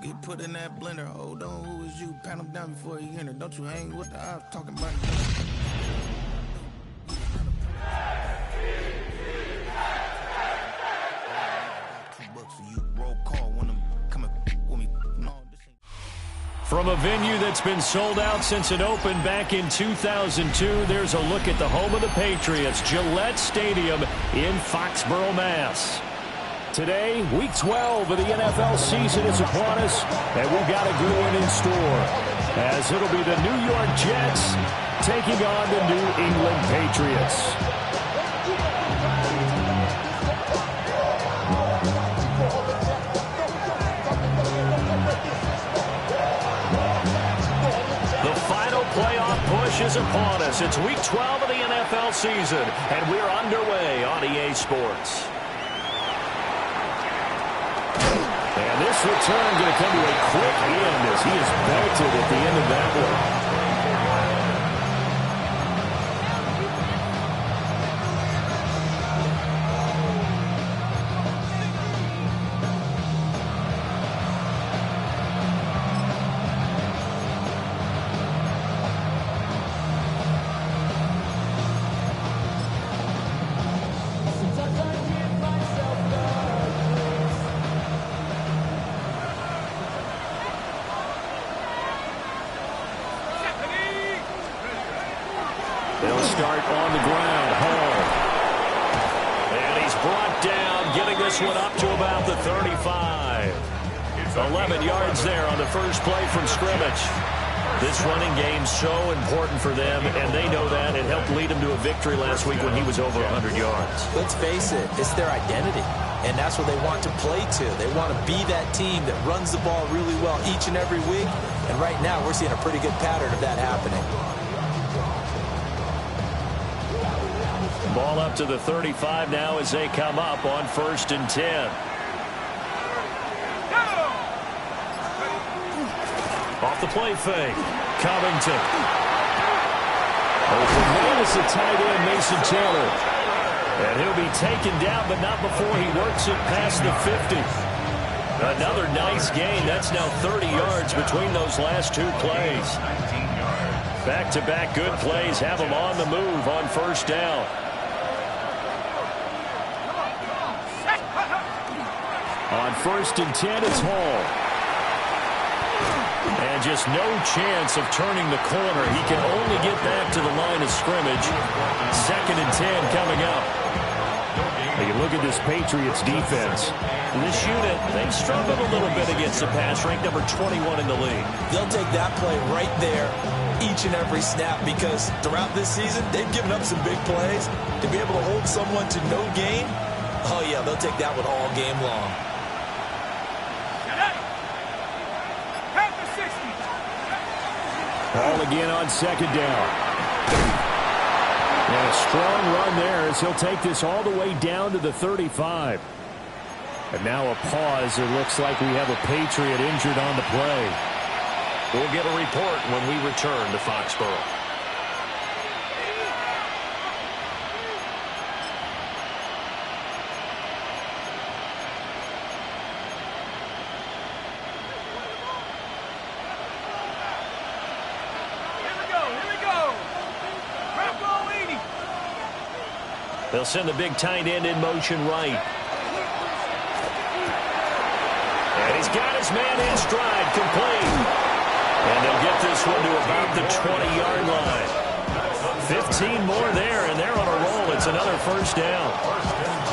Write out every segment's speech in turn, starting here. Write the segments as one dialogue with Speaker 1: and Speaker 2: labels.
Speaker 1: Get put in that blender. Hold on, who is you? Pat him down before he enter. Don't you hang with the ops talking about it.
Speaker 2: From a venue that's been sold out since it opened back in 2002, there's a look at the home of the Patriots, Gillette Stadium in Foxborough, Mass. Today, Week 12 of the NFL season is upon us, and we've got a good one in store, as it'll be the New York Jets taking on the New England Patriots. Playoff push is upon us. It's Week 12 of the NFL season, and we're underway on EA Sports. And this return going to come to a quick end as he is belted at the end of that one. They'll start on the ground. Hall. And he's brought down, getting this one up to about the 35. 11 yards there on the first play from scrimmage. This running game's so important for them, and they know that. It helped lead them to a victory last week when he was over 100 yards.
Speaker 3: Let's face it, it's their identity, and that's what they want to play to. They want to be that team that runs the ball really well each and every week, and right now we're seeing a pretty good pattern of that happening.
Speaker 2: Ball up to the 35 now as they come up on 1st and 10. Off the play fake. Covington. Open man is the tight end, Mason Taylor. And he'll be taken down, but not before he works it past the 50. Another nice gain. That's now 30 yards between those last two plays. Back-to-back good plays have them on the move on 1st down. On 1st and 10, it's Hall. And just no chance of turning the corner. He can only get back to the line of scrimmage. 2nd and 10 coming up. You look at this Patriots defense. This unit, they've struggled a little bit against the pass, ranked number 21 in the league.
Speaker 3: They'll take that play right there each and every snap because throughout this season, they've given up some big plays. To be able to hold someone to no gain, oh yeah, they'll take that one all game long.
Speaker 2: Ball again on 2nd down. And a strong run there as he'll take this all the way down to the 35. And now a pause. It looks like we have a Patriot injured on the play.
Speaker 4: We'll get a report when we return to Foxborough.
Speaker 2: They'll send the big tight end in motion right. And he's got his man in stride, complete. And they'll get this one to about the 20-yard line. 15 more there, and they're on a roll. It's another 1st down.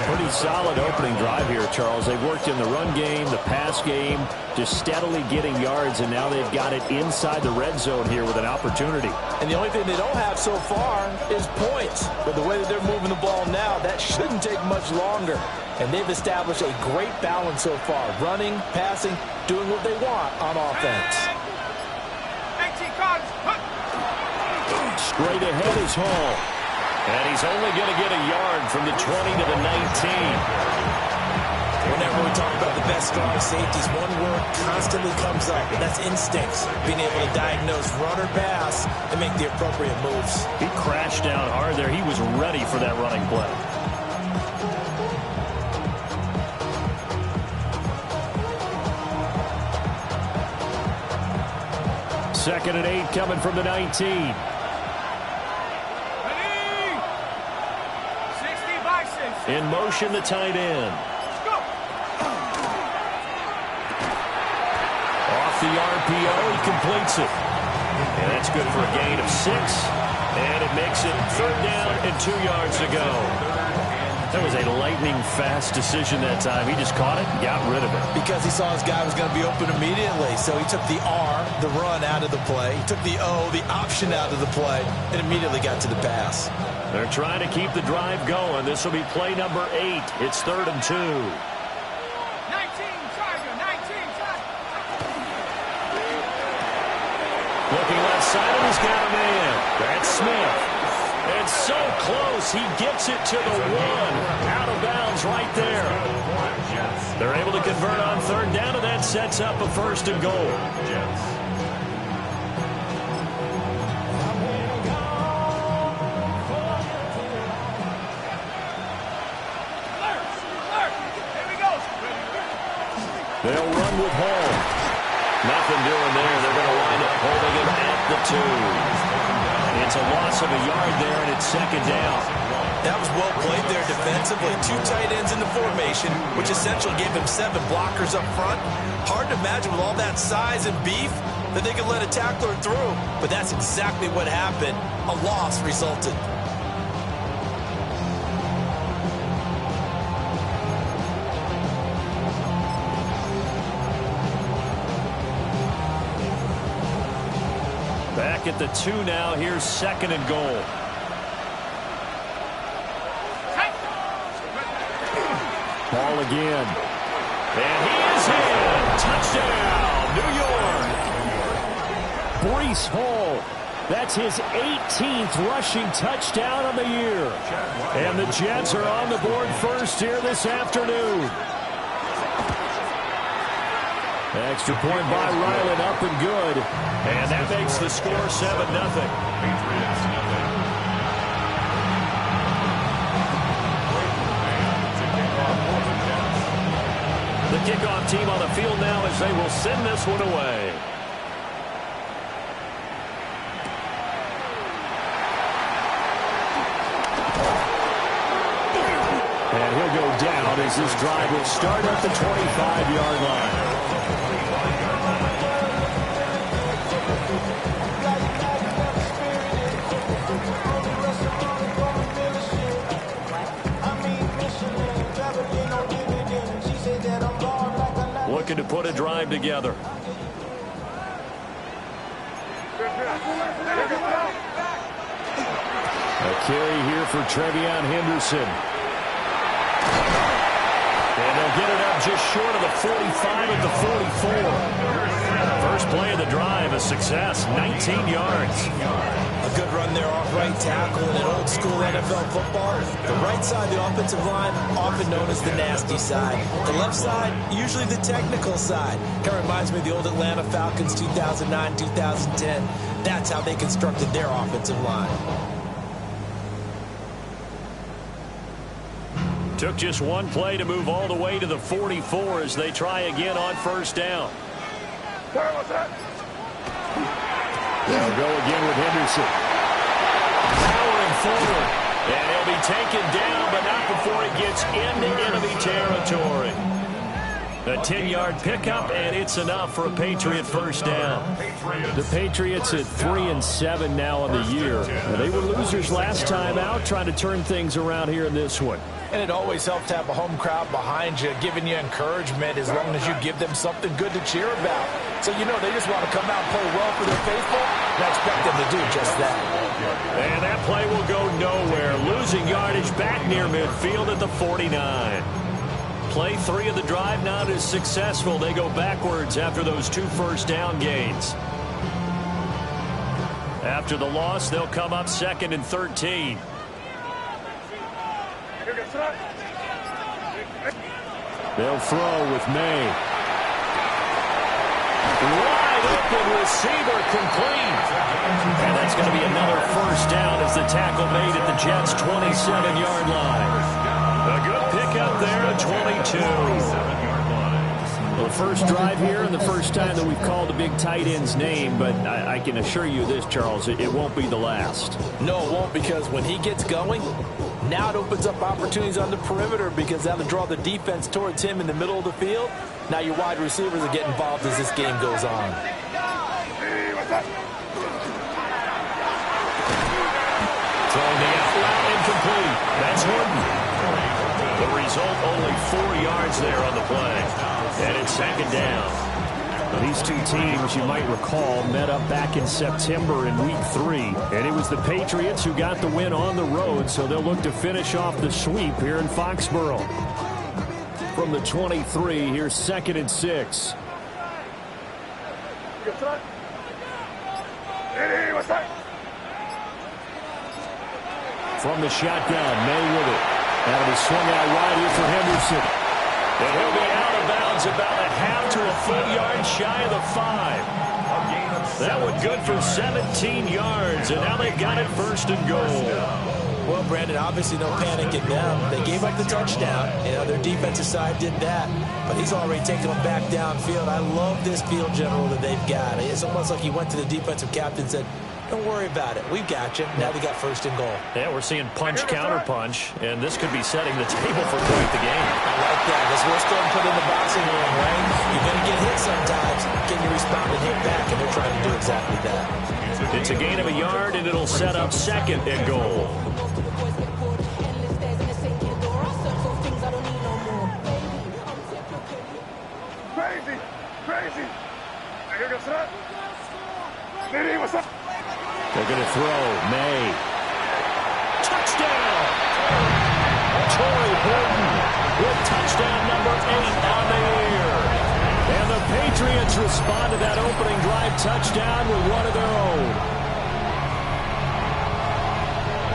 Speaker 5: Pretty solid opening drive here, Charles. They've worked in the run game, the pass game, just steadily getting yards, and now they've got it inside the red zone here with an opportunity.
Speaker 3: And the only thing they don't have so far is points. But the way that they're moving the ball now, that shouldn't take much longer. And they've established a great balance so far. Running, passing, doing what they want on offense.
Speaker 2: Straight ahead is Hall. And he's only going to get a yard from the 20 to the 19.
Speaker 3: Whenever we talk about the best strong safeties, one word constantly comes up, and that's instincts. Being able to diagnose run or pass and make the appropriate moves.
Speaker 2: He crashed down hard there. He was ready for that running play. 2nd and 8 coming from the 19. In motion, the tight end. Off the RPO, he completes it. And that's good for a gain of 6. And it makes it 3rd down and 2 yards to go. That was a lightning-fast decision that time. He just caught it and got rid of it.
Speaker 3: Because he saw his guy was going to be open immediately. So he took the R, the run, out of the play. He took the O, the option, out of the play, and immediately got to the pass.
Speaker 2: They're trying to keep the drive going. This will be play number 8. It's 3rd and 2. 19 Charger, 19 Charger. Looking left side, and he's got a man. That's Smith. And so close, he gets it to the 1. Out of bounds right there. They're able to convert on 3rd down, and that sets up a 1st and goal. They'll run with Hall. Nothing doing there. They're going to wind up holding him at the 2. It's a loss of a yard there, and it's 2nd down.
Speaker 3: That was well played there defensively. 2 tight ends in the formation, which essentially gave them 7 blockers up front. Hard to imagine with all that size and beef that they could let a tackler through. But that's exactly what happened. A loss resulted.
Speaker 2: Back at the 2 now. Here's 2nd and goal. Ball again. And he is in. Touchdown, New York. Breece Hall. That's his 18th rushing touchdown on the year. And the Jets are on the board first here this afternoon. Extra point by Ryland, up and good. And that makes the score 7-0. The kickoff team on the field now as they will send this one away. And he'll go down as this drive will start at the 25-yard line. Looking to put a drive together. A carry here for Trevion Henderson. And they'll get it up just short of the 45 at the 44. First play of the drive, a success, 19 yards.
Speaker 3: A good run there off right tackle in an old school NFL football. The right side of the offensive line, often known as the nasty side. The left side, usually the technical side. Kind of reminds me of the old Atlanta Falcons 2009, 2010. That's how they constructed their offensive line.
Speaker 2: Took just one play to move all the way to the 44 as they try again on 1st down. They'll go again with Henderson. Powering forward. And he'll be taken down, but not before he gets into enemy territory. A 10-yard pickup, and it's enough for a Patriot 1st down. The Patriots at 3-7 now on the year. They were losers last time out, trying to turn things around here in this one.
Speaker 3: And it always helps to have a home crowd behind you, giving you encouragement as long as you give them something good to cheer about. So, you know, they just want to come out and play well for their faithful, and I expect them to do just that.
Speaker 2: And that play will go nowhere. Losing yardage back near midfield at the 49. Play 3 of the drive not as successful. They go backwards after those 2 first down gains. After the loss, they'll come up 2nd and 13. They'll throw with May. Wide open receiver complete. And that's going to be another 1st down as the tackle made at the Jets' 27-yard line. A good pickup there at 22.
Speaker 5: Well, the first drive here and the first time that we've called a big tight end's name, but I can assure you this, Charles, it won't be the last.
Speaker 3: No, it won't, because when he gets going, now it opens up opportunities on the perimeter because now to draw the defense towards him in the middle of the field. Now your wide receivers are getting involved as this game goes on.
Speaker 2: Throwing the out route incomplete. That's Horton. The result, only 4 yards there on the play. And it's second down.
Speaker 5: These two teams, you might recall, met up back in September in Week 3. And it was the Patriots who got the win on the road, so they'll look to finish off the sweep here in Foxborough. From the 23, here's 2nd and 6. From the shotgun, May with it. That'll be swung out wide here for Henderson.
Speaker 2: And he'll be out of bounds about a half to a full yard shy of the 5. That one good for 17 yards, and now they've got it 1st and goal.
Speaker 3: Well, Brandon, obviously no panic in them. They gave up the touchdown. You know, their defensive side did that, but he's already taken them back downfield. I love this field general that they've got. It's almost like he went to the defensive captain and said, don't worry about it. We've got you. Now they got 1st and goal.
Speaker 2: Yeah, we're seeing punch, counter punch, and this could be setting the table for quite the game.
Speaker 3: I like that. That's what we're still put in the boxing ring, right? You're going to get hit sometimes. Can you respond and hit back? And they're trying to do exactly that.
Speaker 2: It's a gain of a yard, and it'll set up 2nd and goal.
Speaker 6: Crazy.
Speaker 5: They're going to throw. May.
Speaker 2: Touchdown! Torrey Horton with touchdown number 8 on the year. And the Patriots respond to that opening drive touchdown with one of their own.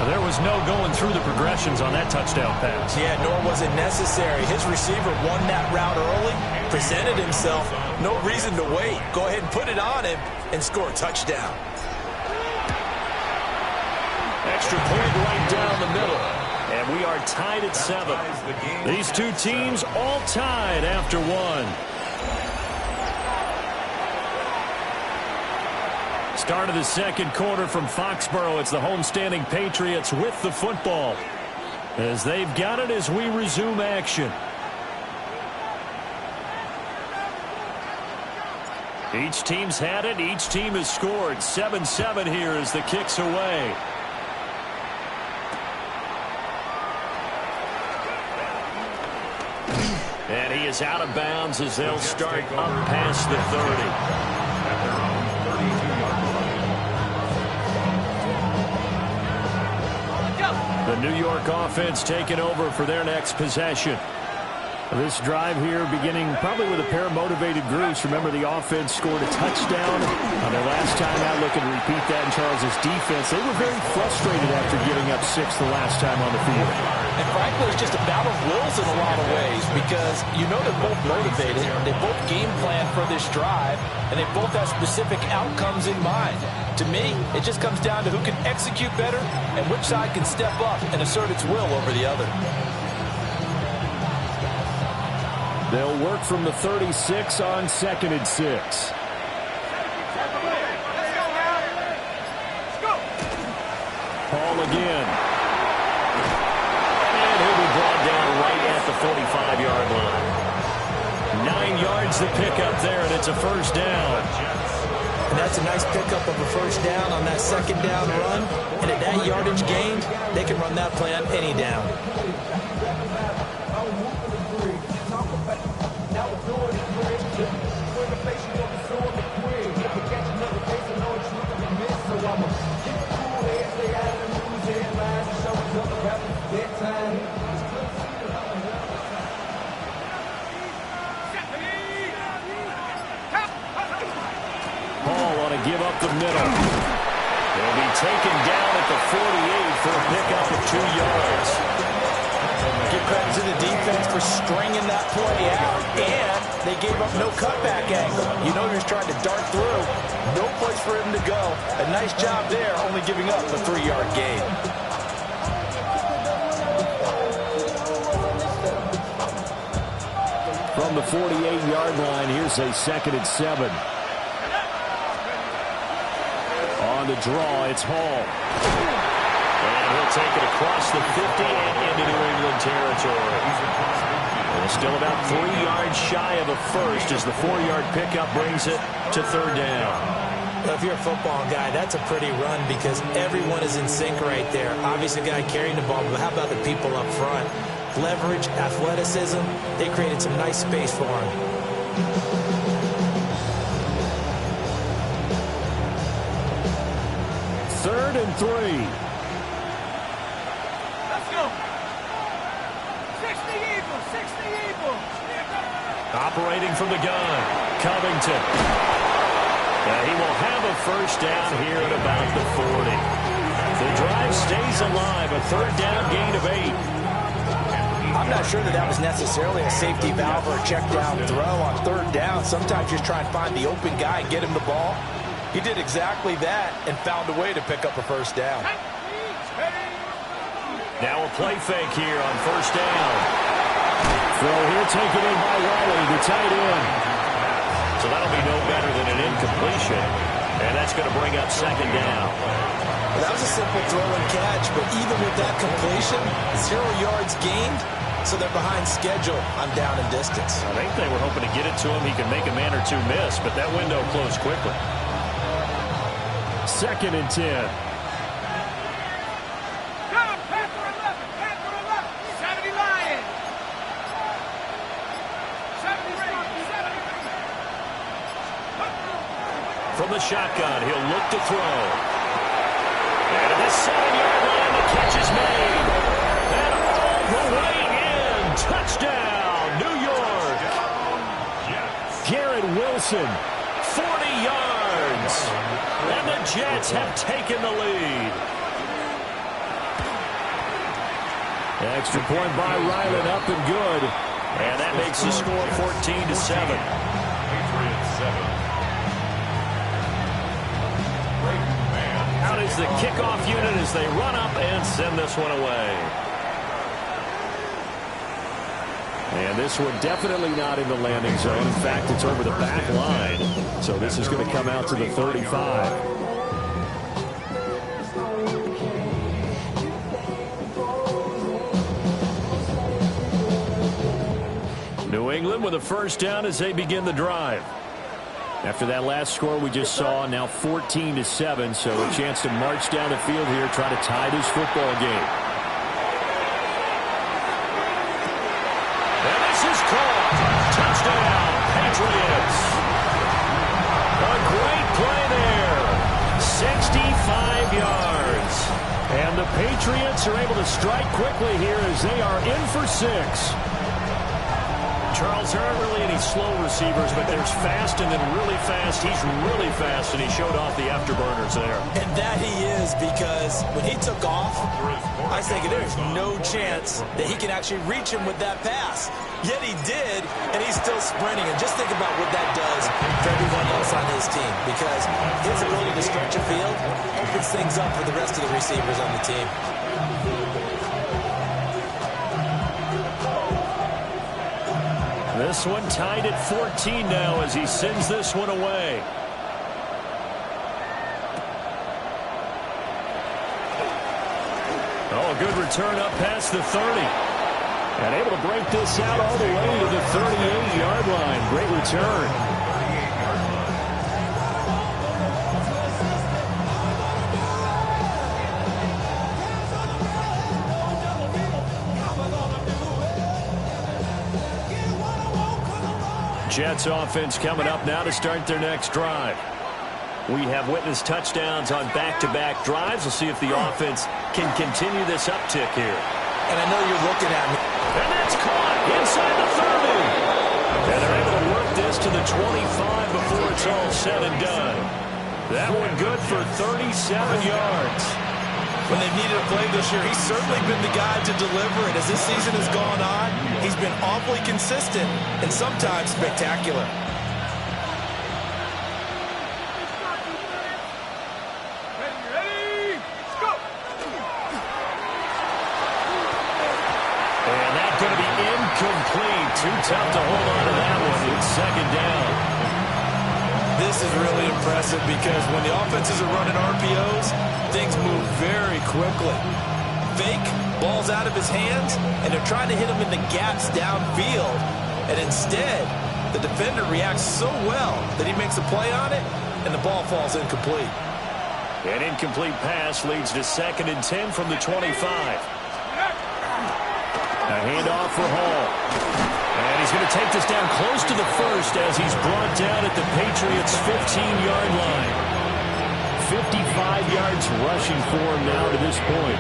Speaker 2: There was no going through the progressions on that touchdown pass.
Speaker 3: Yeah, nor was it necessary. His receiver won that route early, presented himself. No reason to wait. Go ahead and put it on him and score a touchdown.
Speaker 2: Extra point right down the middle. And we are tied at 7. These two teams all tied after 1. Start of the 2nd quarter from Foxborough. It's the homestanding Patriots with the football, as they've got it as we resume action. Each team's had it. Each team has scored. 7-7 here as the kick's away. And he is out of bounds as they'll start up past the 30. The New York offense taking over for their next possession. This drive here beginning probably with a pair of motivated groups. Remember, the offense scored a touchdown on their last time out. Looking to repeat that in Charles's defense. They were very frustrated after giving up 6 the last time on the field.
Speaker 3: And frankly, it's just a battle of wills in a lot of ways, because you know they're both motivated. They both game plan for this drive, and they both have specific outcomes in mind. To me, it just comes down to who can execute better and which side can step up and assert its will over the other.
Speaker 5: They'll work from the 36 on 2nd and 6. Paul again.
Speaker 2: And he'll be brought down right at the 45-yard line. 9 yards to pick up there, and it's a 1st down.
Speaker 3: And that's a nice pickup of a 1st down on that 2nd down run. And at that yardage gained, they can run that play on any down.
Speaker 5: Give up the middle.
Speaker 2: He'll be taken down at the 48 for a pickup of 2 yards.
Speaker 3: Give credit to the defense for stringing that play out, and they gave up no cutback angle. You know, he was trying to dart through. No place for him to go. A nice job there, only giving up a 3-yard gain.
Speaker 5: From from the 48-yard line. Here's a 2nd and 7. On the draw, it's Hall.
Speaker 2: And he'll take it across the 50 and into New England territory. And still about 3 yards shy of a first as the 4-yard pickup brings it to 3rd down.
Speaker 3: Well, if you're a football guy, that's a pretty run because everyone is in sync right there. Obviously, the guy carrying the ball, but how about the people up front? Leverage, athleticism, they created some nice space for him.
Speaker 5: 3rd and 3.
Speaker 6: Let's go. 60 Eagles, 60 Eagles.
Speaker 2: Operating from the gun, Covington. He will have a first down here at about the 40. The drive stays alive, a 3rd down gain of 8.
Speaker 3: I'm not sure that was necessarily a safety valve or a check down throw on 3rd down. Sometimes just try and find the open guy and get him the ball. He did exactly that and found a way to pick up a first down.
Speaker 2: Now a play fake here on 1st down.
Speaker 5: Throw here taken in by Riley, the tight end.
Speaker 2: So that'll be no better than an incompletion. And that's going to bring up 2nd down.
Speaker 3: Well, that was a simple throw and catch, but even with that completion, 0 yards gained, so they're behind schedule on down and distance.
Speaker 2: I think they were hoping to get it to him. He could make a man or two miss, but that window closed quickly.
Speaker 5: 2nd and 10.
Speaker 6: Panther 11, 70 Lions. 70 Ravens, 70 Ravens.
Speaker 2: From the shotgun, he'll look to throw. And at the 7-yard line, the catch is made. And all the way in. Touchdown, New York.
Speaker 5: Garrett Wilson.
Speaker 2: 40 yards. And the Jets have taken the lead.
Speaker 5: Extra point by Ryland, up and good.
Speaker 2: And that makes the score 14-7. Out is the kickoff unit as they run up and send this one away.
Speaker 5: And this one definitely not in the landing zone. In fact, it's over the back line. So this is going to come out to the 35.
Speaker 2: New England with a first down as they begin the drive.
Speaker 5: After that last score we just saw, now 14-7, so a chance to march down the field here, try to tie this football game.
Speaker 2: And this is caught. Touchdown, Patriots. A great play there. 65 yards.
Speaker 5: And the Patriots are able to strike quickly here as they are in for 6.
Speaker 2: Charles, there aren't really any slow receivers, but there's fast and then really fast. He's really fast, and he showed off the afterburners there.
Speaker 3: And that he is, because when he took off, I was thinking there's no chance that he can actually reach him with that pass. Yet he did, and he's still sprinting. And just think about what that does for everyone else on his team, because his ability to stretch a field opens things up for the rest of the receivers on the team.
Speaker 2: This one tied at 14 now as he sends this one away. Oh, a good return up past the 30.
Speaker 5: And able to break this out all the way to the 38-yard line. Great return.
Speaker 2: Jets offense coming up now to start their next drive. We have witnessed touchdowns on back-to-back drives. We'll see if the offense can continue this uptick here.
Speaker 3: And I know you're looking at me.
Speaker 2: And that's caught inside the 30. And they're able to work this to the 25 before it's all said and done. That one good for 37 yards.
Speaker 3: When they've needed a play this year, he's certainly been the guy to deliver it. As this season has gone on, he's been awfully consistent and sometimes spectacular.
Speaker 6: Ready, let's go.
Speaker 2: And that's going to be incomplete. Too tough to hold on to that one. It's second down.
Speaker 3: This is really impressive because when the offenses are running RPOs, things move very quickly. Fake, ball's out of his hands, and they're trying to hit him in the gaps downfield. And instead, the defender reacts so well that he makes a play on it, and the ball falls incomplete.
Speaker 2: An incomplete pass leads to 2nd and 10 from the 25. A handoff for Hall. And he's going to take this down close to the first as he's brought down at the Patriots' 15-yard line. 55 yards rushing for him now to this point.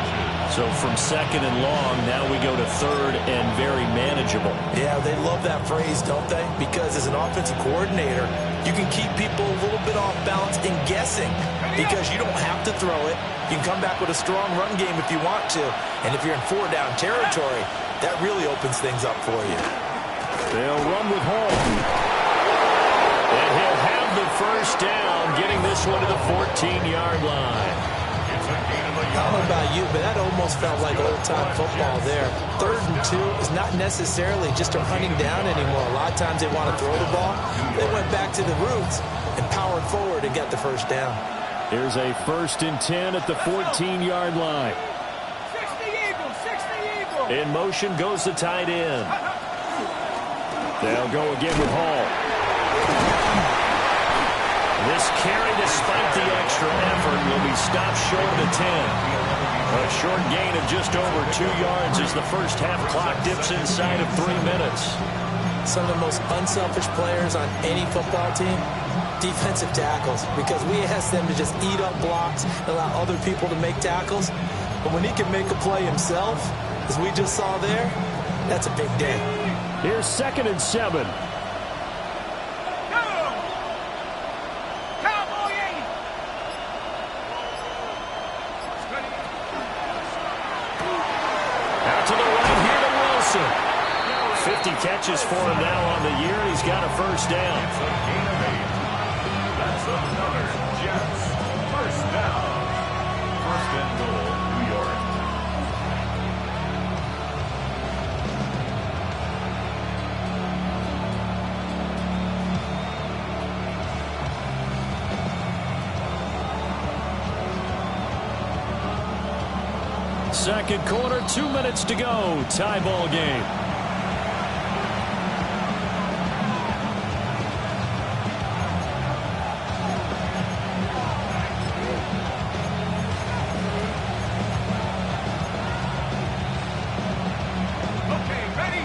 Speaker 2: So from 2nd and long, now we go to 3rd and very manageable.
Speaker 3: Yeah, they love that phrase, don't they? Because as an offensive coordinator, you can keep people a little bit off balance and guessing because you don't have to throw it. You can come back with a strong run game if you want to. And if you're in 4-down territory, that really opens things up for you.
Speaker 2: They'll run with Hall. And he'll have the first down, getting this one to the 14-yard line.
Speaker 3: I don't know about you, but that almost felt like old-time football there. 3rd and 2 is not necessarily just a hunting down anymore. A lot of times they want to throw the ball. They went back to the roots and powered forward and got the first down.
Speaker 2: Here's a 1st and 10 at the 14-yard line.
Speaker 6: 60 Eagles, 60 Eagles.
Speaker 2: In motion goes the tight end. They'll go again with Hall. This carry, despite the extra effort, will be stopped short of the 10. A short gain of just over 2 yards as the first half clock dips inside of 3 minutes.
Speaker 3: Some of the most unselfish players on any football team, defensive tackles, because we ask them to just eat up blocks and allow other people to make tackles. But when he can make a play himself, as we just saw there, that's a big day.
Speaker 2: Here's 2nd and 7. Out to the right here to Wilson. 50 catches for him now on the year. He's got a first down.
Speaker 7: That's another Jets first down. 1st and goal, New York.
Speaker 2: Second quarter, 2 minutes to go. Tie ball game.
Speaker 6: Okay, ready?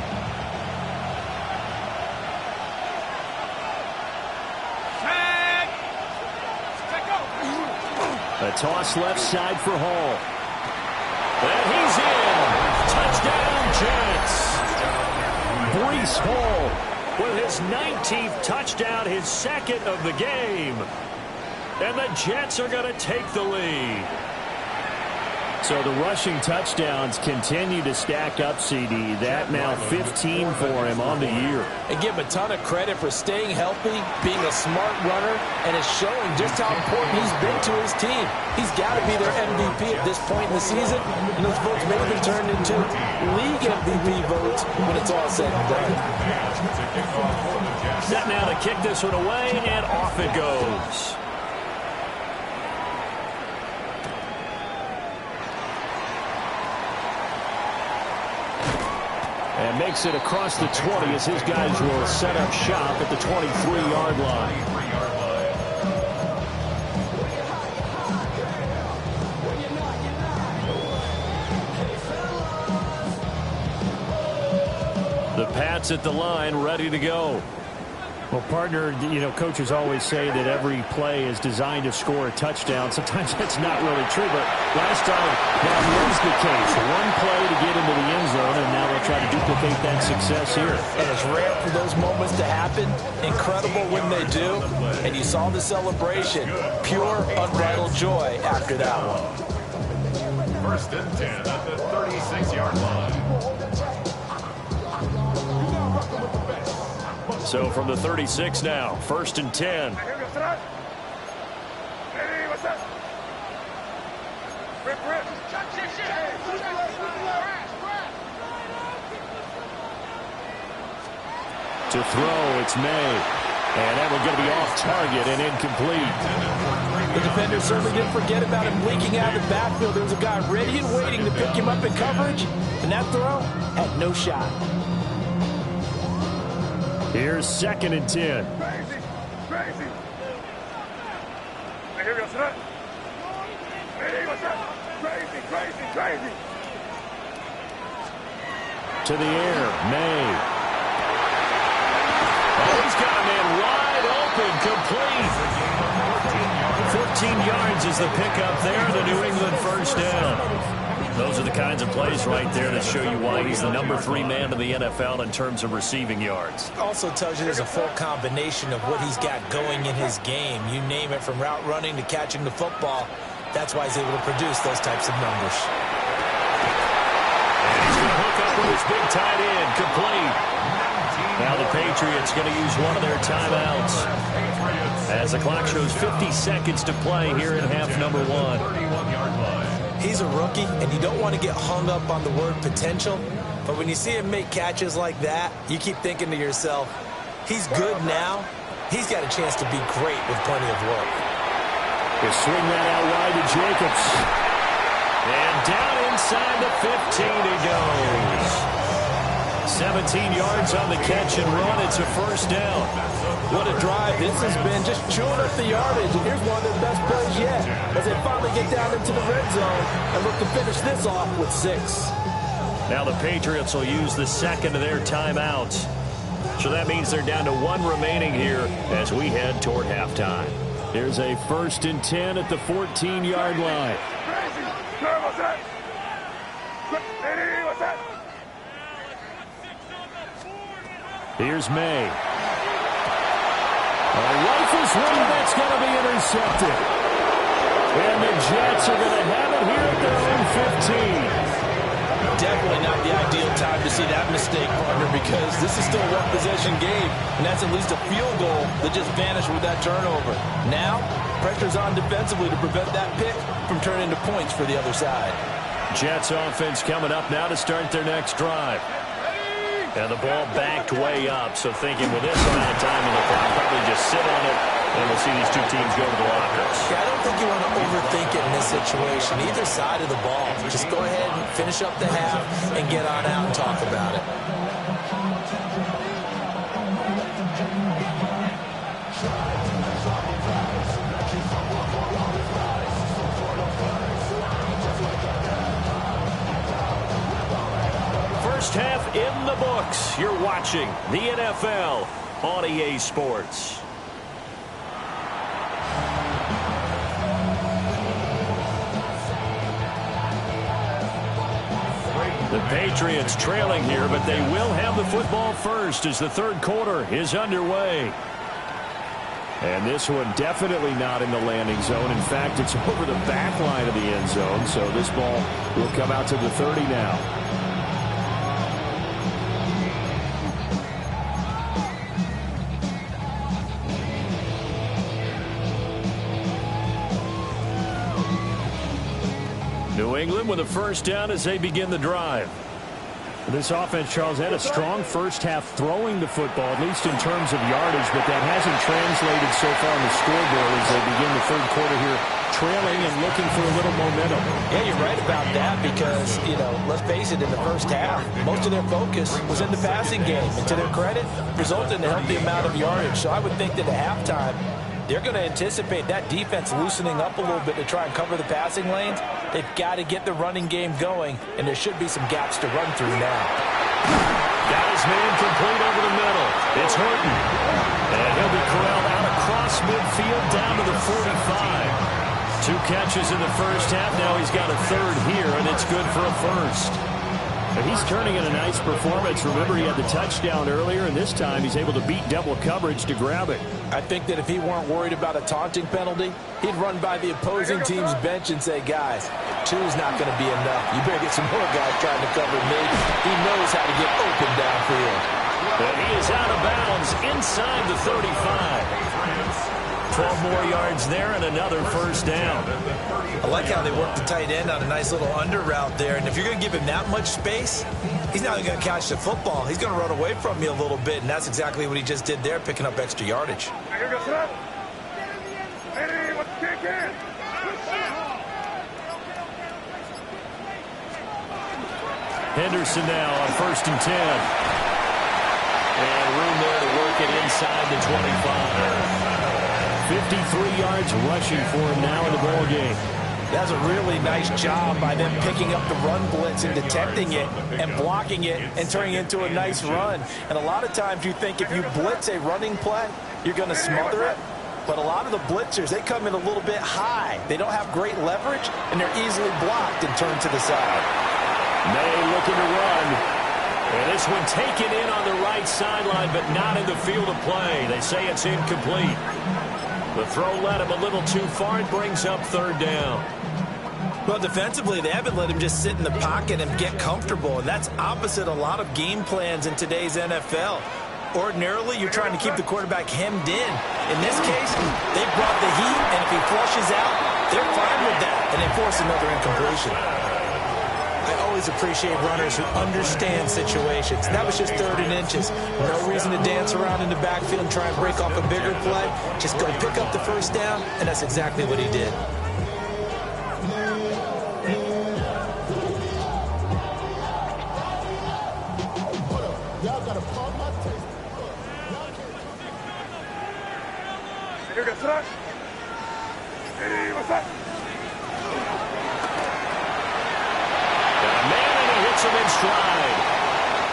Speaker 6: Set. Set, go.
Speaker 2: A toss left side for Hall. And he's in. Touchdown, Jets. Breece Hall with his 19th touchdown, his 2nd of the game. And the Jets are going to take the lead. So the rushing touchdowns continue to stack up, CD. That now 15 for him on the year.
Speaker 3: And give him a ton of credit for staying healthy, being a smart runner, and it's showing just how important he's been to his team. He's got to be their MVP at this point in the season, and those votes may have been turned into league MVP votes when it's all said and done.
Speaker 2: Set now to kick this one away, and off it goes. And makes it across the 20 as his guys will set up shop at the 23-yard line. The Pats at the line, ready to go.
Speaker 5: Well, partner, you know, coaches always say that every play is designed to score a touchdown. Sometimes that's not really true, but last time that was the case. One play to get into the end zone, and now they'll try to duplicate that success here.
Speaker 3: And it's rare for those moments to happen. Incredible when they do. And you saw the celebration. Pure, unbridled joy after that one.
Speaker 7: 1st and 10 at the 36-yard line.
Speaker 2: So from the 36 now, 1st and 10.
Speaker 6: Hey, what's up? Rip.
Speaker 5: To throw, it's May. And that one's going to be off target and incomplete.
Speaker 3: The defender certainly didn't forget about him leaking out of the backfield. There was a guy ready and waiting to pick him up in coverage, and that throw had no shot.
Speaker 5: Here's 2nd and 10.
Speaker 6: Crazy. Crazy. Hey, here we go, son. Hey, what's up? Crazy, crazy, crazy.
Speaker 5: To the air, May.
Speaker 2: Oh, he's got a man wide open, complete. 15 yards is the pickup there, the New England first down. Those are the kinds of plays right there that show you why he's the number 3 man in the NFL in terms of receiving yards.
Speaker 3: Also tells you there's a full combination of what he's got going in his game. You name it, from route running to catching the football. That's why he's able to produce those types of numbers.
Speaker 2: And he's going to hook up with his big tight end, complete. Now the Patriots going to use one of their timeouts as the clock shows 50 seconds to play here in half number 1.
Speaker 3: He's a rookie, and you don't want to get hung up on the word potential, but when you see him make catches like that, you keep thinking to yourself, he's good now. He's got a chance to be great with plenty of work.
Speaker 5: They swing that out wide to Jacobs.
Speaker 2: And down inside the 15 he goes. 17 yards on the catch and run. It's a first down.
Speaker 3: What a drive. This has been just chewing up the yardage. And here's one of their best plays yet as they finally get down into the red zone and look to finish this off with 6.
Speaker 2: Now the Patriots will use the second of their timeouts. So that means they're down to 1 remaining here as we head toward halftime.
Speaker 5: Here's a 1st and 10 at the 14-yard line.
Speaker 6: Crazy. Sir, what's that? Hey, what's that?
Speaker 5: Here's May. A rifles one that's going to be intercepted. And the Jets are going to have it here at their own 15.
Speaker 3: Definitely not the ideal time to see that mistake, partner, because this is still a one-possession game, and that's at least a field goal that just vanished with that turnover. Now, pressure's on defensively to prevent that pick from turning into points for the other side.
Speaker 2: Jets offense coming up now to start their next drive. And the ball backed way up, so thinking with this amount of time on the clock, probably just sit on it, and we'll see these two teams go to the lockers.
Speaker 3: Yeah, I don't think you want to overthink it in this situation. Either side of the ball. Just go ahead and finish up the half and get on out and talk about it.
Speaker 2: First half in the books. You're watching the NFL on EA Sports. The Patriots trailing here, but they will have the football first as the third quarter is underway.
Speaker 5: And this one definitely not in the landing zone. In fact, it's over the back line of the end zone, so this ball will come out to the 30 now.
Speaker 2: New England with a first down as they begin the drive.
Speaker 5: This offense, Charles, had a strong first half throwing the football, at least in terms of yardage, but that hasn't translated so far on the scoreboard as they begin the third quarter here, trailing and looking for a little momentum.
Speaker 3: Yeah, you're right about that because, let's face it, in the first half, most of their focus was in the passing game. And to their credit, resulted in a healthy amount of yardage. So I would think that at halftime, they're going to anticipate that defense loosening up a little bit to try and cover the passing lanes. They've got to get the running game going, and there should be some gaps to run through now.
Speaker 2: Got his man complete over the middle. It's Horton. And he'll be corralled out across midfield down to the 45. 2 catches in the first half. Now he's got a third here, and it's good for a first.
Speaker 5: But he's turning in a nice performance. Remember, he had the touchdown earlier, and this time he's able to beat double coverage to grab it.
Speaker 3: I think that if he weren't worried about a taunting penalty, he'd run by the opposing team's bench and say, guys, 2's not going to be enough. You better get some more guys trying to cover me. He knows how to get open downfield.
Speaker 2: And he is out of bounds inside the 35. 12 more yards there and another first down.
Speaker 3: I like how they work the tight end on a nice little under route there. And if you're going to give him that much space, he's not going to catch the football. He's going to run away from you a little bit, and that's exactly what he just did there, picking up extra yardage.
Speaker 2: Henderson now on 1st and 10. And room there to work it inside the 25. 53 yards rushing for him now in the ball game.
Speaker 3: That's a really nice job by them picking up the run blitz and detecting it and blocking it and turning it into a nice run. And a lot of times you think if you blitz a running play, you're going to smother it. But a lot of the blitzers, they come in a little bit high. They don't have great leverage, and they're easily blocked and turned to the side.
Speaker 2: May looking to run. And this one taken in on the right sideline, but not in the field of play. They say it's incomplete. The throw led him a little too far. It brings up 3rd down.
Speaker 3: Well, defensively, they haven't let him just sit in the pocket and get comfortable, and that's opposite a lot of game plans in today's NFL. Ordinarily, you're trying to keep the quarterback hemmed in. In this case, they brought the heat, and if he flushes out, they're fine with that, and they force another incompletion. I always appreciate runners who understand situations. That was just 3rd and inches. No reason to dance around in the backfield and try and break off a bigger play. Just go pick up the first down, and that's exactly what he did.
Speaker 6: Hey, what's up?
Speaker 2: Him in stride.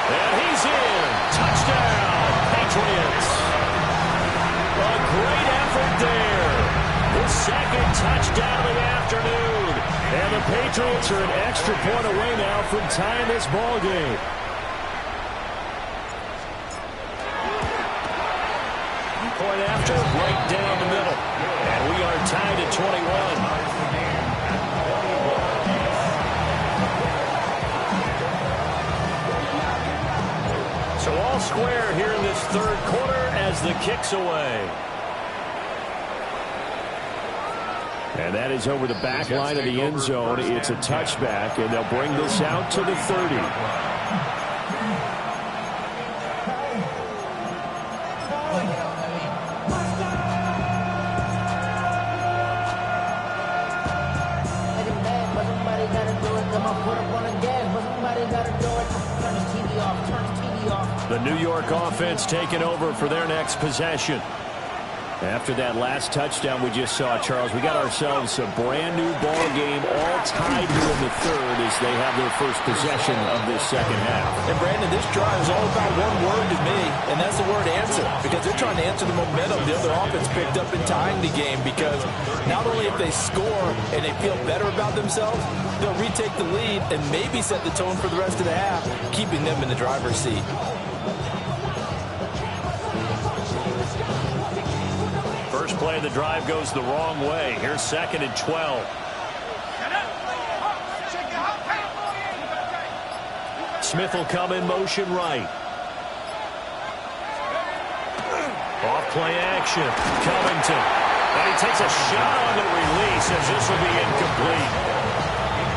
Speaker 2: And he's in. Touchdown, Patriots. A great effort there. The 2nd touchdown of the afternoon. And the Patriots are an extra point away now from tying this ball game. Point after, right down the middle. And we are tied at 21. So all square here in this 3rd quarter as the kick's away. And that is over the back line of the end zone. It's a touchback, and they'll bring this out to the 30. The New York offense taking over for their next possession. After that last touchdown we just saw, Charles, we got ourselves a brand new ball game, all tied here in the 3rd as they have their first possession of this 2nd half.
Speaker 3: And Brandon, this drive is all about one word to me, and that's the word answer, because they're trying to answer the momentum the other offense picked up in tying the game, because not only if they score and they feel better about themselves, they'll retake the lead and maybe set the tone for the rest of the half, keeping them in the driver's seat.
Speaker 2: First play of the drive goes the wrong way. Here's 2nd and 12. Smith will come in motion right. Off play action. Covington. And he takes a shot on the release as this will be incomplete.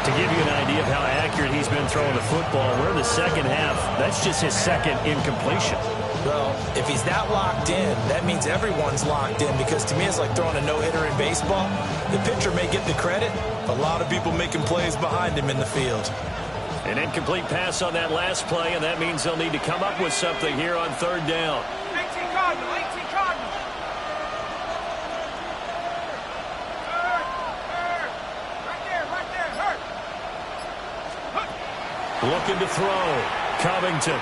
Speaker 2: To give you an idea of how accurate he's been throwing the football, we're in the 2nd half. That's just his 2nd incompletion.
Speaker 3: Well, if he's that locked in, that means everyone's locked in, because to me it's like throwing a no-hitter in baseball. The pitcher may get the credit, a lot of people making plays behind him in the field.
Speaker 2: An incomplete pass on that last play, and that means they'll need to come up with something here on 3rd down.
Speaker 6: 18 Cardinal, 18 Cardinal. Right there, hurt.
Speaker 2: Looking to throw. Covington.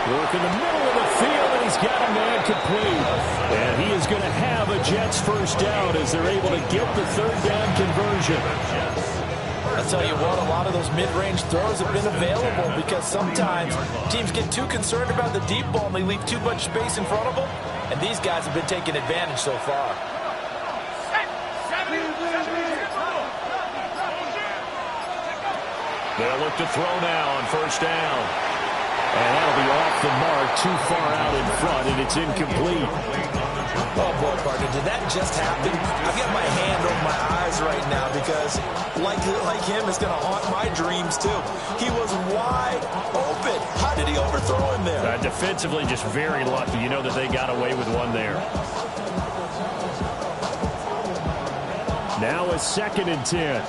Speaker 2: Work in the middle of the field, and he's got a man complete. And he is going to have a Jets first down as they're able to get the 3rd down conversion.
Speaker 3: I'll tell you what, a lot of those mid-range throws have been available, because sometimes teams get too concerned about the deep ball and they leave too much space in front of them, and these guys have been taking advantage so far.
Speaker 2: They'll look to throw now on 1st down. And that'll be off the mark, too far out in front, and it's incomplete.
Speaker 3: Oh, boy, partner, did that just happen? I've got my hand over my eyes right now because, like him, it's going to haunt my dreams, too. He was wide open. How did he overthrow him there?
Speaker 5: Defensively, just very lucky. You know that they got away with one there. Now a 2nd and 10.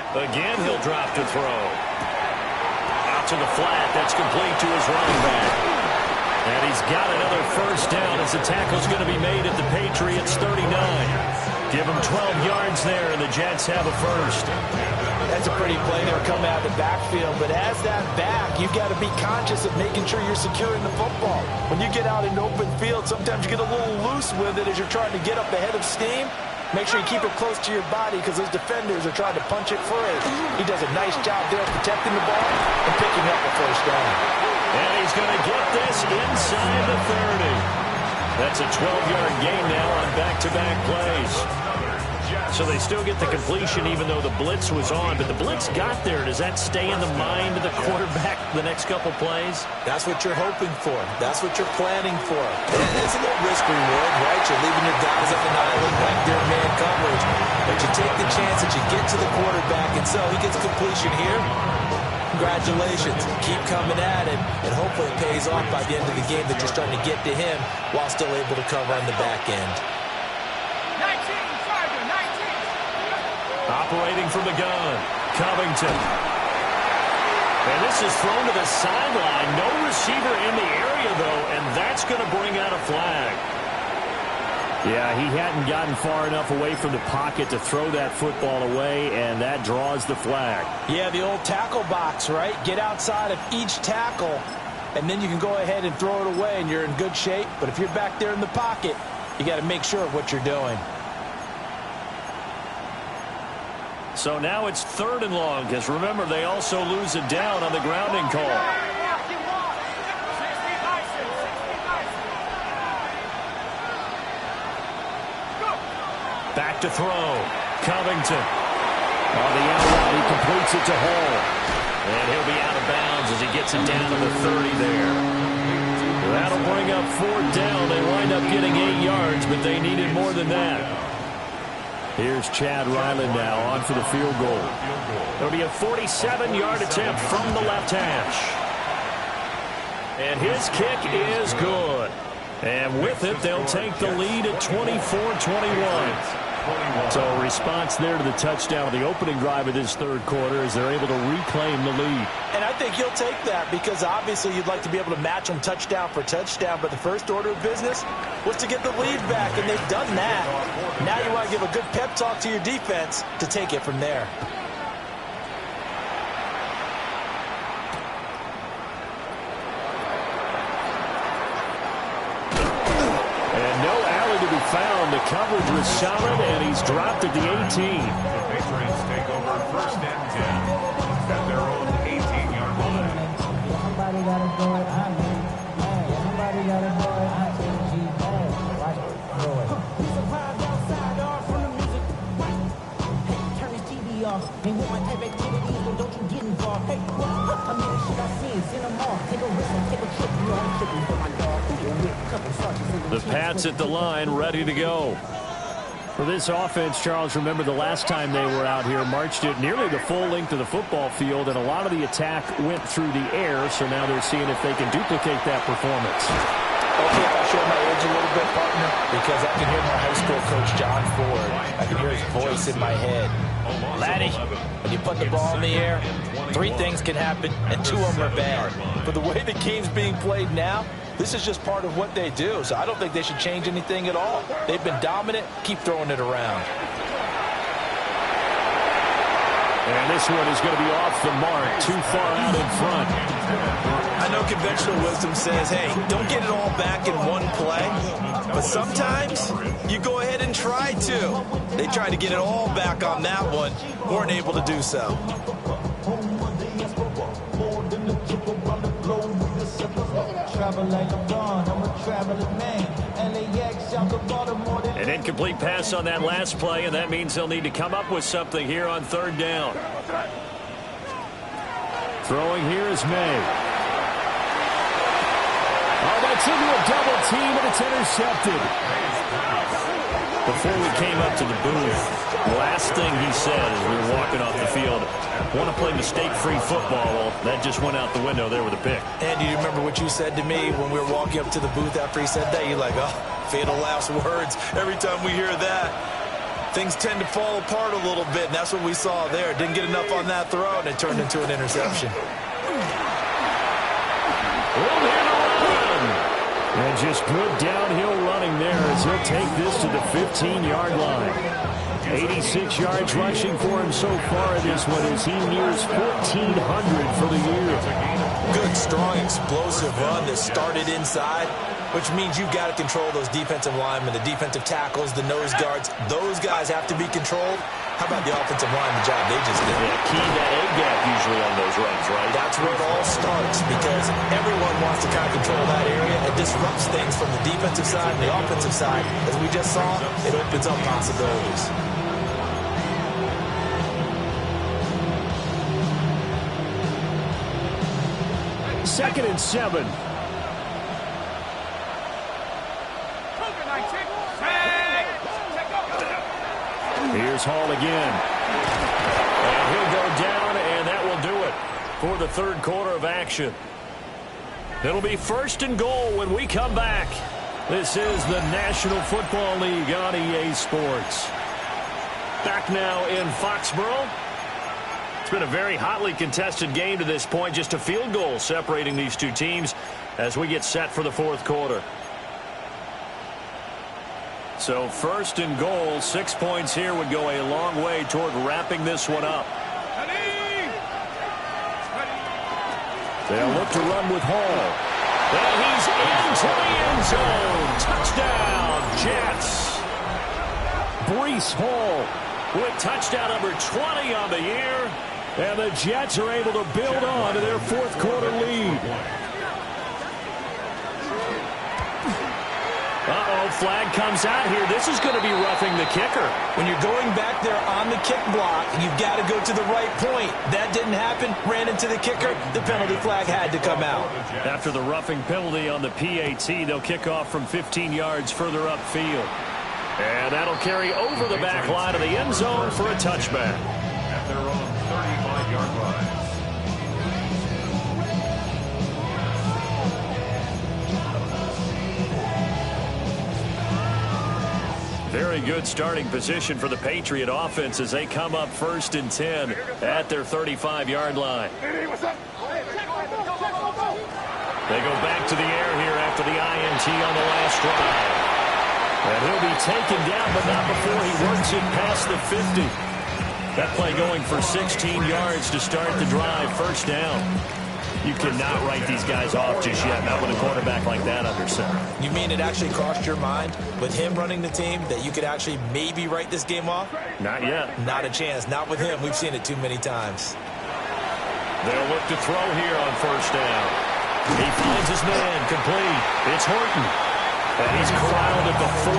Speaker 2: Again, he'll drop to throw. Out to the flat. That's complete to his running back. And he's got another first down as the tackle's going to be made at the Patriots 39. Give him 12 yards there, and the Jets have a first.
Speaker 3: That's a pretty play there coming out of the backfield. But as that back, you've got to be conscious of making sure you're securing the football. When you get out in open field, sometimes you get a little loose with it as you're trying to get up ahead of steam. Make sure you keep it close to your body because those defenders are trying to punch it free. He does a nice job there protecting the ball and picking up a first down.
Speaker 2: And he's going to get this inside the 30. That's a 12-yard gain now on back-to-back plays. So they still get the completion even though the blitz was on. But the blitz got there. Does that stay in the mind of the quarterback the next couple plays?
Speaker 3: That's what you're hoping for. That's what you're planning for. It's a little risk-reward, right? You're leaving your guys up an island like they're man coverage. But you take the chance that you get to the quarterback, and so he gets completion here. Congratulations. Keep coming at it, and hopefully it pays off by the end of the game that you're starting to get to him while still able to cover on the back end.
Speaker 2: Operating from the gun, Covington. And this is thrown to the sideline. No receiver in the area, though, and that's going to bring out a flag.
Speaker 5: Yeah, he hadn't gotten far enough away from the pocket to throw that football away, and that draws the flag.
Speaker 3: Yeah, the old tackle box, right? Get outside of each tackle, and then you can go ahead and throw it away, and you're in good shape. But if you're back there in the pocket, you got to make sure of what you're doing.
Speaker 2: So now it's 3rd and long, because remember, they also lose it down on the grounding call. Back to throw. Covington.
Speaker 5: On the out route, he completes it to Hall.
Speaker 2: And he'll be out of bounds as he gets it down to the 30 there. That'll bring up 4th down. They wind up getting 8 yards, but they needed more than that.
Speaker 5: Here's Chad Ryland now on for the field goal.
Speaker 2: It'll be a 47-yard attempt from the left hash. And his kick is good. And with it, they'll take the lead at 24-21. So a response there to the touchdown of the opening drive of this 3rd quarter as they're able to reclaim the lead.
Speaker 3: And I think he'll take that because obviously you'd like to be able to match them touchdown for touchdown, but the first order of business was to get the lead back, and they've done that. Now you want to give a good pep talk to your defense to take it from there.
Speaker 5: Found. The coverage was solid, and he's dropped at the 18.
Speaker 7: The Patriots take over 1st and 10 at their own 18-yard line.
Speaker 8: Somebody got to do it. I mean, somebody got to do it. I mean, watch it. Do it. We surprised outside off from the music. Hey, turn his TV off. Ain't with my type activities, but don't you get involved. Hey, I mean, the shit I see is in them all. Take a risk and take a trip. You know, I'm tripping for my dog.
Speaker 2: The Pats at the line, ready to go.
Speaker 5: For this offense, Charles, remember the last time they were out here, marched it nearly the full length of the football field, and a lot of the attack went through the air, so now they're seeing if they can duplicate that performance.
Speaker 3: Okay, I'll show my age a little bit, partner, because I can hear my high school coach, John Ford. I can hear his voice in my head. Laddie, when you put the ball in the air, 3 things can happen, and 2 of them are bad. But the way the game's being played now, this is just part of what they do, so I don't think they should change anything at all. They've been dominant. Keep throwing it around.
Speaker 5: And this one is going to be off the mark, too far out in front.
Speaker 3: I know conventional wisdom says, hey, don't get it all back in one play. But sometimes you go ahead and try to. They tried to get it all back on that one. Weren't able to do so.
Speaker 8: Try travel like LeBron. I'm a traveling man. LAX out to Baltimore.
Speaker 2: An incomplete pass on that last play, and that means they'll need to come up with something here on third down. Throwing here is May. Oh, that's into a double team, and it's intercepted. Before we came up to the booth, last thing he said as we were walking off the field, want to play mistake-free football. Well, that just went out the window there with a pick.
Speaker 3: And do you remember what you said to me when we were walking up to the booth after he said that? You're like, oh, fatal last words. Every time we hear that, things tend to fall apart a little bit, and that's what we saw there. Didn't get enough on that throw, and it turned into an interception.
Speaker 5: And just good downhill running there as he'll take this to the 15-yard line. 86 yards rushing for him so far in this one as he nears 1,400 for the year.
Speaker 3: Good, strong, explosive run that started inside, which means you've got to control those defensive linemen, the defensive tackles, the nose guards. Those guys have to be controlled. How about the offensive line, the job they just did?
Speaker 2: Yeah, key that A-gap usually on those runs, right?
Speaker 3: That's where it all starts because everyone wants to kind of control that area. It disrupts things from the defensive side and the offensive side. As we just saw, it opens up possibilities.
Speaker 5: Second and 7. Here's Hall again.
Speaker 2: And he'll go down, and that will do it for the third quarter of action. It'll be first and goal when we come back. This is the National Football League on EA Sports. Back now in Foxborough. It's been a very hotly contested game to this point. Just a field goal separating these two teams as we get set for the fourth quarter. So first and goal, 6 points here would go a long way toward wrapping this one up.
Speaker 5: They'll look to run with Hall.
Speaker 2: And he's into the end zone. Touchdown, Jets.
Speaker 5: Breece Hall
Speaker 2: With touchdown number 20 on the year.
Speaker 5: And the Jets are able to build on to their fourth quarter lead.
Speaker 2: Uh-oh, flag comes out here. This is going to be roughing the kicker.
Speaker 3: When you're going back there on the kick block, you've got to go to the right point. That didn't happen. Ran into the kicker. The penalty flag had to come out.
Speaker 2: After the roughing penalty on the PAT, they'll kick off from 15 yards further upfield. And that'll carry over the back line of the end zone for a touchback.
Speaker 7: At their own 35-yard line.
Speaker 2: Very good starting position for the Patriot offense as they come up first and 10 at their 35-yard line. They go back to the air here after the INT on the last drive. And he'll be taken down, but not before he works it past the 50. That play going for 16 yards to start the drive, first down. You cannot write these guys off just yet, not with a quarterback like that under center.
Speaker 3: You mean it actually crossed your mind with him running the team that you could actually maybe write this game off?
Speaker 2: Not yet.
Speaker 3: Not a chance. Not with him. We've seen it too many times.
Speaker 2: They'll look to throw here on first down. He finds his man complete. It's Horton. And he's corralled at the 40,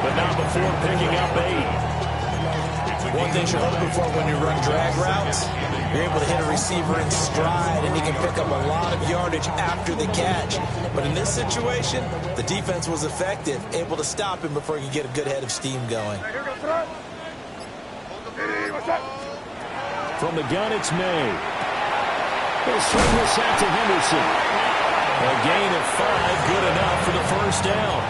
Speaker 2: but not before picking up 8.
Speaker 3: One thing you're hoping for when you run drag routes, you're able to hit a receiver in stride, and he can pick up a lot of yardage after the catch. But in this situation, the defense was effective, able to stop him before he could get a good head of steam going.
Speaker 5: From the gun, it's May. He'll swing this out to Henderson.
Speaker 2: A gain of 5, good enough for the first down.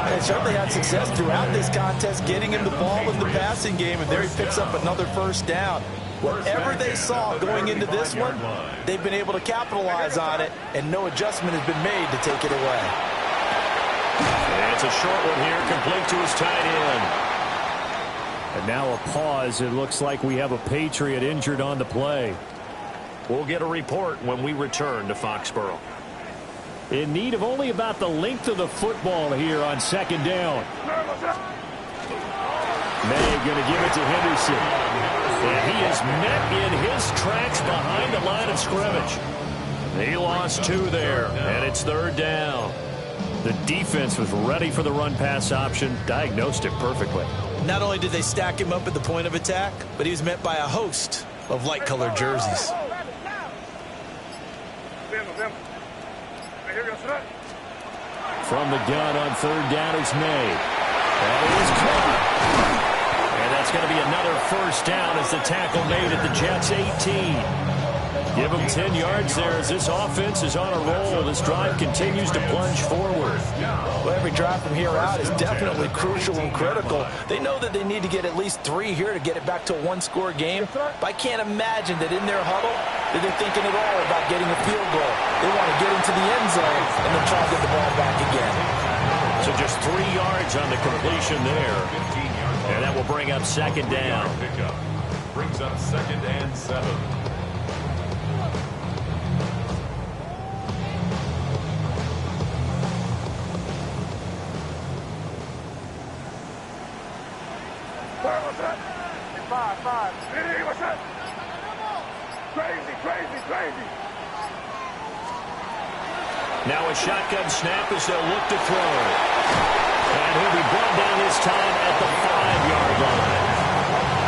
Speaker 3: They certainly had success throughout this contest, getting him the ball in the passing game, and there he picks up another first down. Whatever they saw going into this one, they've been able to capitalize on it, and no adjustment has been made to take it away.
Speaker 2: And it's a short one here, complete to his tight end.
Speaker 5: And now a pause. It looks like we have a Patriot injured on the play.
Speaker 2: We'll get a report when we return to Foxborough.
Speaker 5: In need of only about the length of the football here on second down. May going to give it to Henderson.
Speaker 2: And he is met in his tracks behind the line of scrimmage. He lost 2 there, and it's 3rd down. The defense was ready for the run-pass option, diagnosed it perfectly.
Speaker 3: Not only did they stack him up at the point of attack, but he was met by a host of light-colored jerseys.
Speaker 2: From the gun on 3rd down is made. That is caught. And that's going to be another 1st down as the tackle made at the Jets' 18. Give them 10 yards there as this offense is on a roll. This drive continues to plunge forward.
Speaker 3: Well, every drive from here out is definitely crucial and critical. They know that they need to get at least 3 here to get it back to a 1-score game. But I can't imagine that in their huddle that they're thinking at all about getting a field goal. They want to get into the end zone and then try to get the ball back again.
Speaker 2: So just 3 yards on the completion there. And that will bring up 2nd down.
Speaker 7: Brings up 2nd and 7.
Speaker 6: Crazy.
Speaker 2: Now a shotgun snap as they'll look to throw. And he'll be brought down this time at the 5-yard line.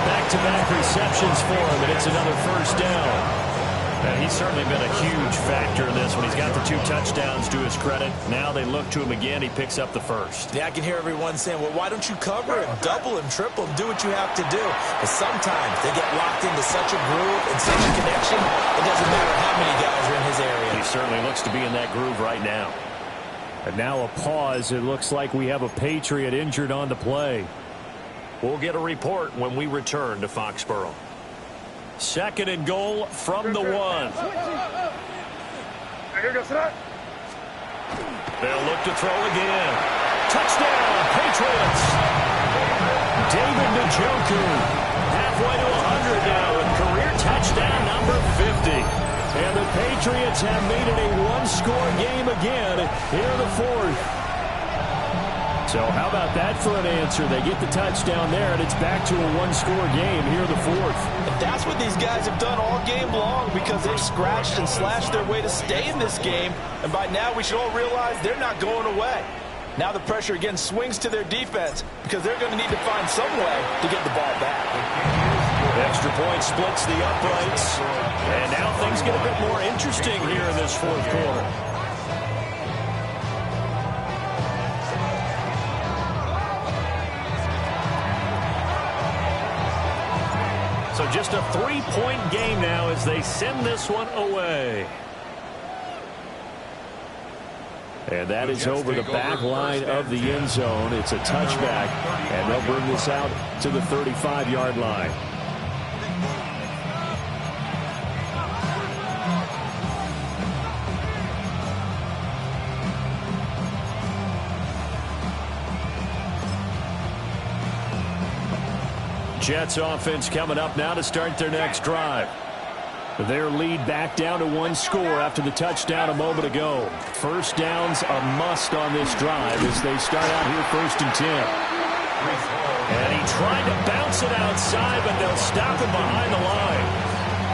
Speaker 2: Back-to-back receptions for him, and it's another 1st down. And he's certainly been a huge factor in this when he's got the 2 touchdowns to his credit. Now they look to him again. He picks up the 1st.
Speaker 3: Yeah, I can hear everyone saying, well, why don't you cover him, double him, triple him, do what you have to do. But sometimes they get locked into such a groove and such a connection, it doesn't matter how many guys are in his area.
Speaker 2: He certainly looks to be in that groove right now.
Speaker 5: And now a pause. It looks like we have a Patriot injured on the play.
Speaker 2: We'll get a report when we return to Foxborough. 2nd and goal from the 1. They'll look to throw again. Touchdown, Patriots. David Njoku, halfway to 100 now with career touchdown number 50. And the Patriots have made it a 1-score game again here in the 4th. So how about that for an answer? They get the touchdown there, and it's back to a 1-score game here in the 4th.
Speaker 3: And that's what these guys have done all game long because they've scratched and slashed their way to stay in this game. And by now, we should all realize they're not going away. Now the pressure again swings to their defense because they're going to need to find some way to get the ball back.
Speaker 2: Extra point splits the uprights. And now things get a bit more interesting here in this 4th quarter. So just a 3-point game now as they send this one away.
Speaker 5: And that is over the back line of the end zone. It's a touchback, and they'll bring this out to the 35-yard line.
Speaker 2: Jets offense coming up now to start their next drive.
Speaker 5: Their lead back down to 1 score after the touchdown a moment ago. 1st downs a must on this drive as they start out here 1st and 10.
Speaker 2: And he tried to bounce it outside, but they'll stop him behind the line.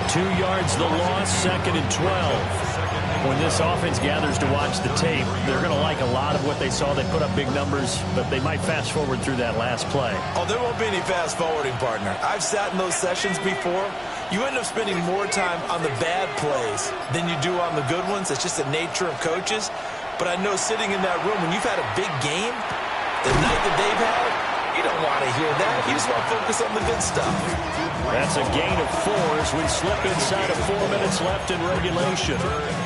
Speaker 2: 2 yards the loss, 2nd and 12. When this offense gathers to watch the tape, they're going to like a lot of what they saw. They put up big numbers, but they might fast forward through that last play.
Speaker 3: Oh, there won't be any fast forwarding, partner. I've sat in those sessions before. You end up spending more time on the bad plays than you do on the good ones. It's just the nature of coaches. But I know sitting in that room, when you've had a big game, the night that they've had, you don't want to hear that. You just want to focus on the good stuff.
Speaker 2: That's a gain of 4 as we slip inside of 4 minutes left in regulation.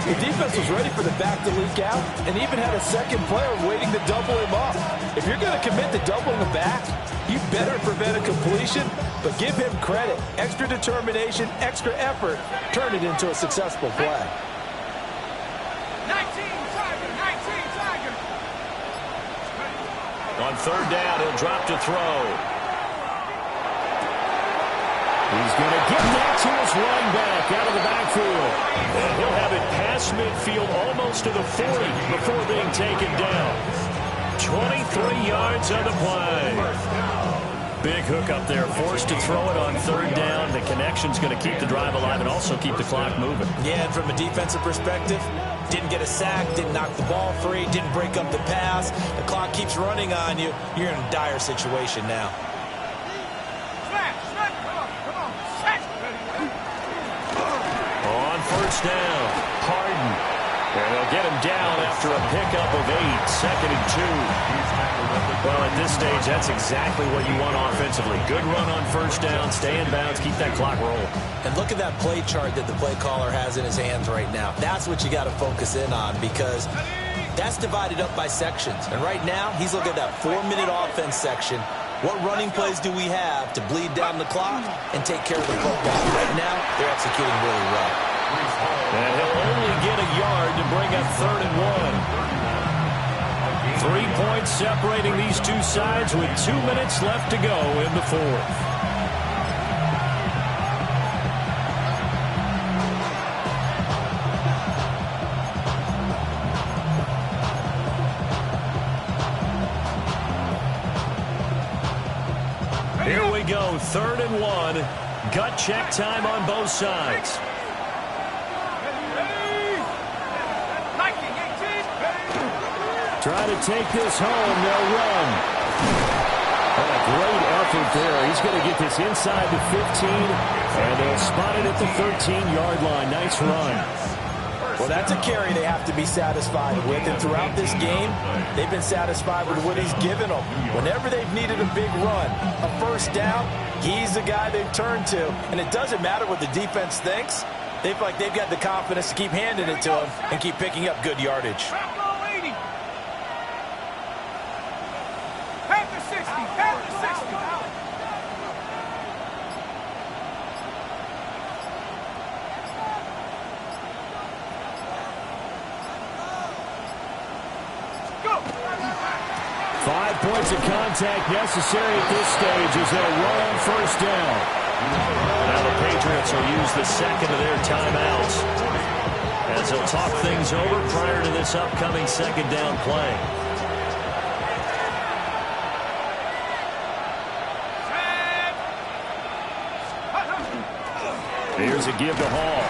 Speaker 3: The defense was ready for the back to leak out and even had a second player waiting to double him up. If you're going to commit to doubling the back, you better prevent a completion, but give him credit. Extra determination, extra effort, turn it into a successful play.
Speaker 6: 19 Tiger.
Speaker 2: On 3rd down, he'll drop to throw.
Speaker 5: He's going to get that to his running back out of the backfield.
Speaker 2: And he'll have it past midfield almost to the 40 before being taken down. 23 yards on the play. Big hook up there, forced to throw it on third down. The connection's going to keep the drive alive and also keep the clock moving.
Speaker 3: Yeah, and from a defensive perspective, didn't get a sack, didn't knock the ball free, didn't break up the pass. The clock keeps running on you. You're in a dire situation now.
Speaker 2: On first down, Harden. And they'll get him down after a pickup of 8, 2nd and 2. Well, at this stage, that's exactly what you want offensively. Good run on first down, stay in bounds, keep that clock rolling.
Speaker 3: And look at that play chart that the play caller has in his hands right now. That's what you got to focus in on because that's divided up by sections. And right now, he's looking at that 4-minute offense section. What running plays do we have to bleed down the clock and take care of the football? Right now, they're executing really well.
Speaker 2: And he'll only get a yard to bring up 3rd and 1. 3 points separating these two sides with 2 minutes left to go in the 4th. Here we go, 3rd and 1. Gut check time on both sides. Try to take this home. They'll run. And a great effort there. He's going to get this inside the 15, and they'll spot it at the 13-yard line. Nice run.
Speaker 3: Well, that's a carry they have to be satisfied with. And throughout this game, they've been satisfied with what he's given them. Whenever they've needed a big run, a first down, he's the guy they've turned to. And it doesn't matter what the defense thinks. They feel like they've got the confidence to keep handing it to him and keep picking up good yardage.
Speaker 2: 5 points of contact necessary at this stage as they'll run on first down. Now the Patriots will use the second of their timeouts as they'll talk things over prior to this upcoming second down play. Here's a give to Hall.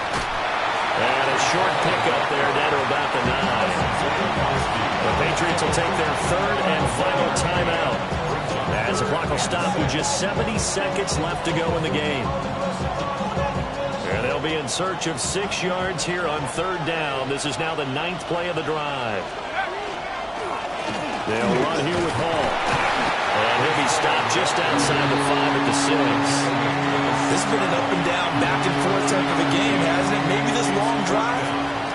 Speaker 2: And a short pickup there down to about the 9. The Patriots will take their 3rd and final timeout as the clock will stop with just 70 seconds left to go in the game. And they'll be in search of 6 yards here on 3rd down. This is now the 9th play of the drive. They'll run here with Hall. And he'll be stopped just outside the 5 at the 6.
Speaker 3: This has been an up and down, back and forth type of a game, hasn't it? Maybe this long drive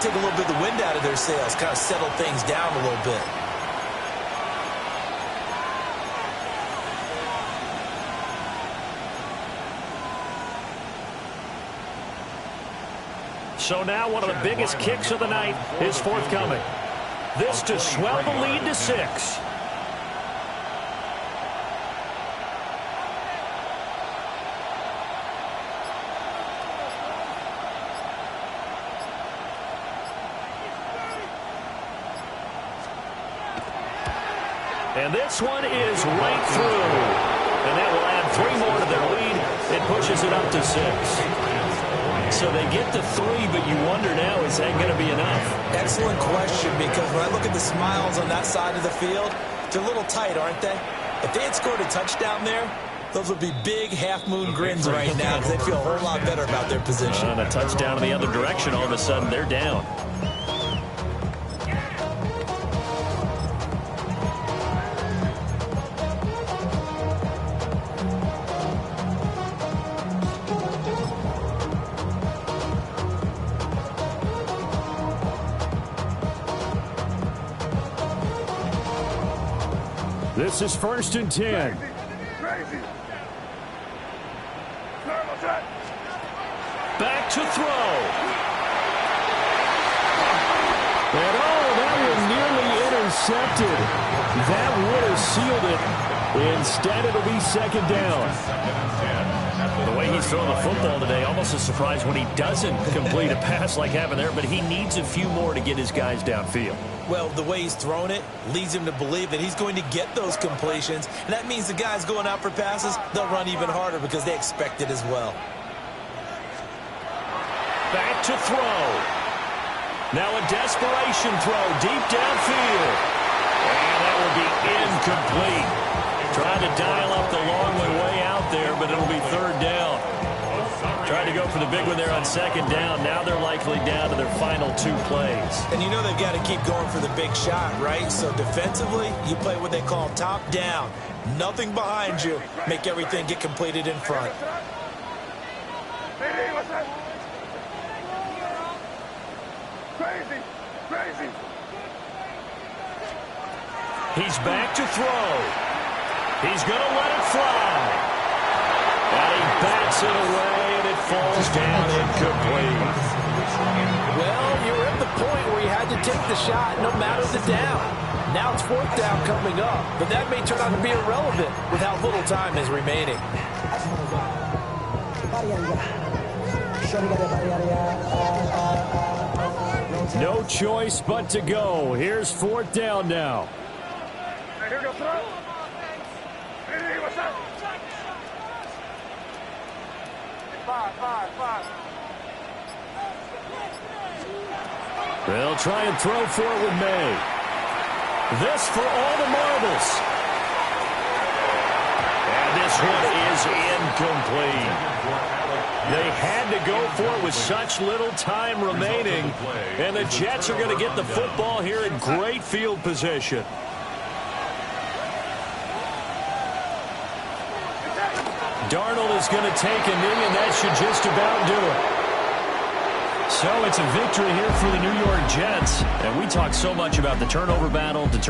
Speaker 3: take a little bit of the wind out of their sails, kind of settle things down a little bit.
Speaker 2: So now one of the biggest kicks of the night is forthcoming. This to swell the lead to 6. And this one is right through. And that will add 3 more to their lead. It pushes it up to 6. So they get to 3, but you wonder now, is that going to be enough?
Speaker 3: Excellent question, because when I look at the smiles on that side of the field, they're a little tight, aren't they? If they had scored a touchdown there, those would be big half-moon grins right now because they feel a whole lot better about their position.
Speaker 2: And a touchdown in the other direction, all of a sudden they're down. This is 1st and 10.
Speaker 6: Crazy.
Speaker 2: Back to throw. And that was nearly intercepted. That would have sealed it. Instead, it'll be 2nd down. The way he's throwing the football today, almost a surprise when he doesn't complete a pass like happened there, but he needs a few more to get his guys downfield.
Speaker 3: Well, the way he's thrown it leads him to believe that he's going to get those completions. And that means the guys going out for passes, they'll run even harder because they expect it as well.
Speaker 2: Back to throw. Now a desperation throw deep downfield. And that will be incomplete. Trying to dial up the long way out there, but it'll be third down. Tried to go for the big one there on second down. Now they're likely down to their final 2 plays.
Speaker 3: And you know they've got to keep going for the big shot, right? So defensively, you play what they call top down. Nothing behind you. Make everything get completed in front.
Speaker 6: Crazy, crazy.
Speaker 2: He's back to throw. He's going to let it fly. And he bats it away, and it falls down incomplete.
Speaker 3: Well, you're at the point where you had to take the shot no matter the down. Now it's 4th down coming up, but that may turn out to be irrelevant with how little time is remaining.
Speaker 2: No choice but to go. Here's 4th down now.
Speaker 6: Here we go, throw. Hey, what's up? 5.
Speaker 2: They'll try and throw for it with May. This for all the marbles. And this one is incomplete. They had to go for it with such little time remaining. And the Jets are going to get the football here in great field position. Darnold is going to take a knee, and that should just about do it. So it's a victory here for the New York Jets. And we talk so much about the turnover battle,